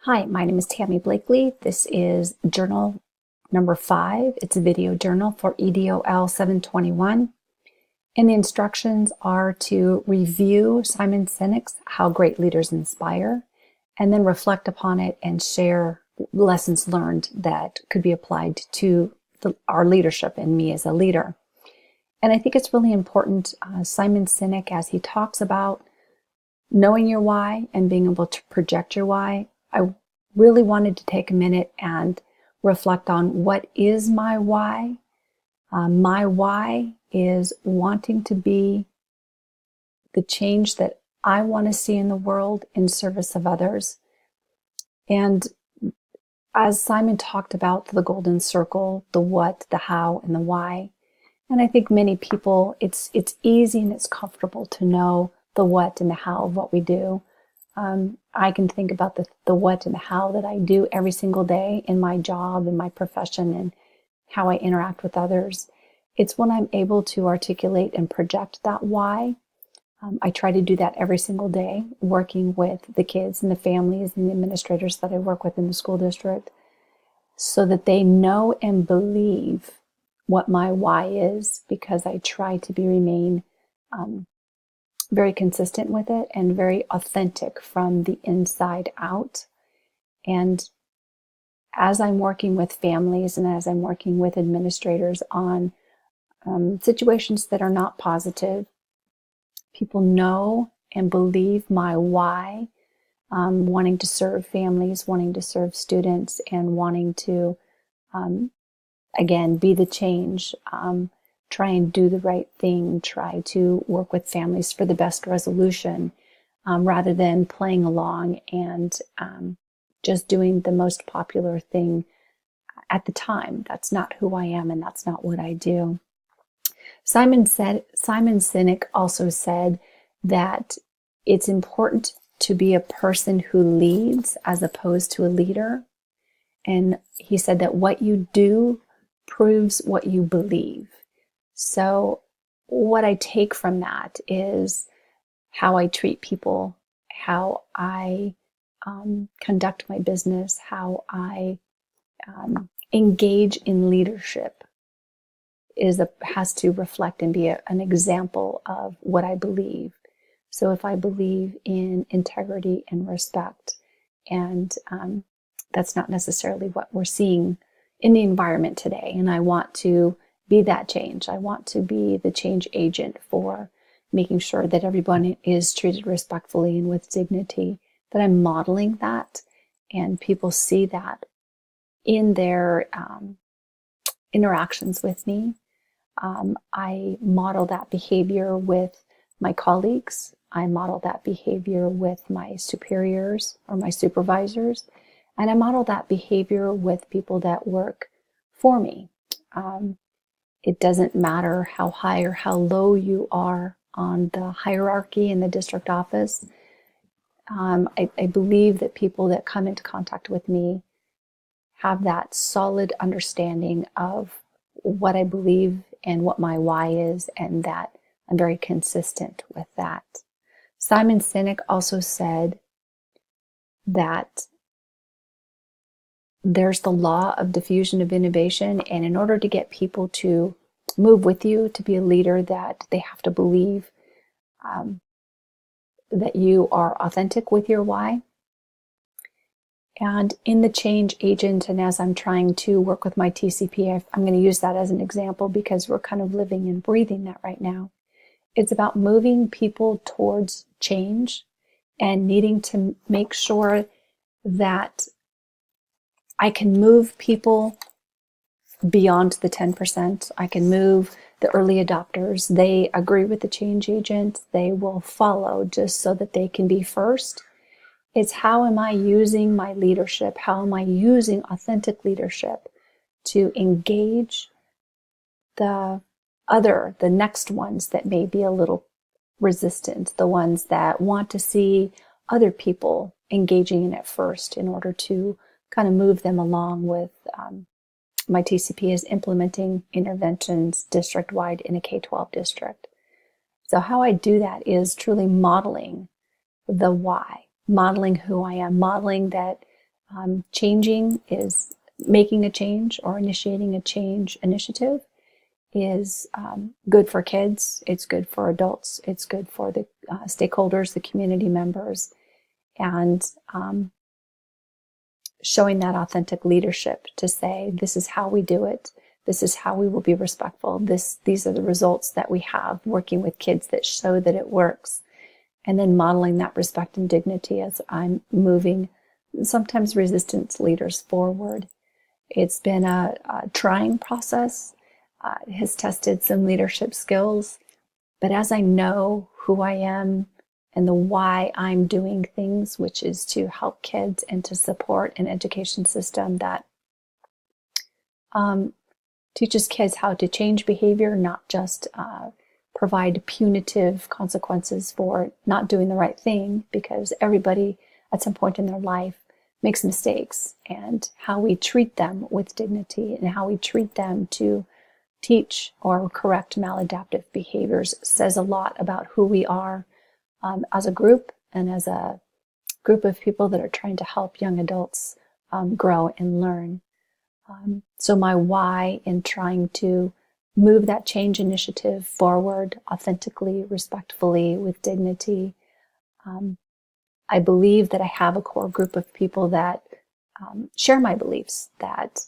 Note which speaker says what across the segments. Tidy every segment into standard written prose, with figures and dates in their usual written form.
Speaker 1: Hi, my name is Tammy Blakely. This is journal number 5. It's a video journal for EDOL 721. And the instructions are to review Simon Sinek's How Great Leaders Inspire, and then reflect upon it and share lessons learned that could be applied to our leadership and me as a leader. And I think it's really important, Simon Sinek, as he talks about knowing your why and being able to project your why, I really wanted to take a minute and reflect on what is my why. My why is wanting to be the change that I want to see in the world in service of others. And as Simon talked about the golden circle, the what, the how, and the why, and I think many people, it's easy and it's comfortable to know the what and the how of what we do. I can think about the what and the how that I do every single day in my job, in my profession, and how I interact with others. It's when I'm able to articulate and project that why. I try to do that every single day, working with the kids and the families and the administrators that I work with in the school district, so that they know and believe what my why is, because I try to remain very consistent with it and very authentic from the inside out. And as I'm working with families and as I'm working with administrators on situations that are not positive, people know and believe my why, wanting to serve families, wanting to serve students, and wanting to, again, be the change, try and do the right thing, try to work with families for the best resolution, rather than playing along and just doing the most popular thing at the time. That's not who I am, and that's not what I do. Simon Sinek also said that it's important to be a person who leads as opposed to a leader. And he said that what you do proves what you believe. So what I take from that is how I treat people, how I conduct my business, how I engage in leadership has to reflect and be an example of what I believe. So if I believe in integrity and respect, and that's not necessarily what we're seeing in the environment today, and I want to be that change. I want to be the change agent for making sure that everyone is treated respectfully and with dignity, that I'm modeling that, and people see that in their interactions with me. I model that behavior with my colleagues. I model that behavior with my superiors or my supervisors. And I model that behavior with people that work for me. It doesn't matter how high or how low you are on the hierarchy in the district office. I believe that people that come into contact with me have that solid understanding of what I believe and what my why is, and that I'm very consistent with that. Simon Sinek also said that there's the law of diffusion of innovation, and in order to get people to move with you, to be a leader, that they have to believe that you are authentic with your why. And in the change agent, and as I'm trying to work with my TCP, I'm going to use that as an example because we're kind of living and breathing that right now. It's about moving people towards change and needing to make sure that I can move people beyond the 10%. I can move the early adopters. They agree with the change agent. They will follow just so that they can be first. It's how am I using my leadership? How am I using authentic leadership to engage the next ones that may be a little resistant, the ones that want to see other people engaging in it first in order to kind of move them along with my TCP is implementing interventions district-wide in a K-12 district. So how I do that is truly modeling the why, modeling who I am, modeling that Changing is making a change or initiating a change initiative is good for kids, it's good for adults, it's good for the stakeholders, the community members, and showing that authentic leadership to say, this is how we do it, this is how we will be respectful, these are the results that we have working with kids that show that it works, and then modeling that respect and dignity as I'm moving sometimes resistance leaders forward. It's been a trying process. It has tested some leadership skills, but as I know who I am and the why I'm doing things, which is to help kids and to support an education system that teaches kids how to change behavior, not just provide punitive consequences for not doing the right thing, because everybody at some point in their life makes mistakes, and how we treat them with dignity and how we treat them to teach or correct maladaptive behaviors says a lot about who we are as a group and as a group of people that are trying to help young adults grow and learn. So my why in trying to move that change initiative forward authentically, respectfully, with dignity, I believe that I have a core group of people that share my beliefs that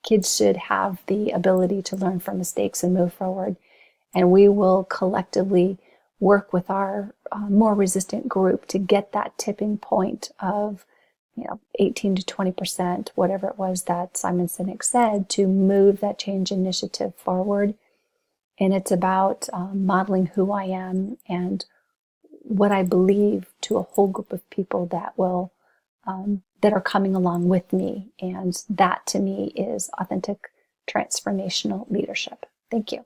Speaker 1: kids should have the ability to learn from mistakes and move forward. And we will collectively work with our more resistant group to get that tipping point of 18 to 20%, whatever it was that Simon Sinek said, to move that change initiative forward. And it's about modeling who I am and what I believe to a whole group of people that will that are coming along with me. And that to me is authentic transformational leadership. Thank you.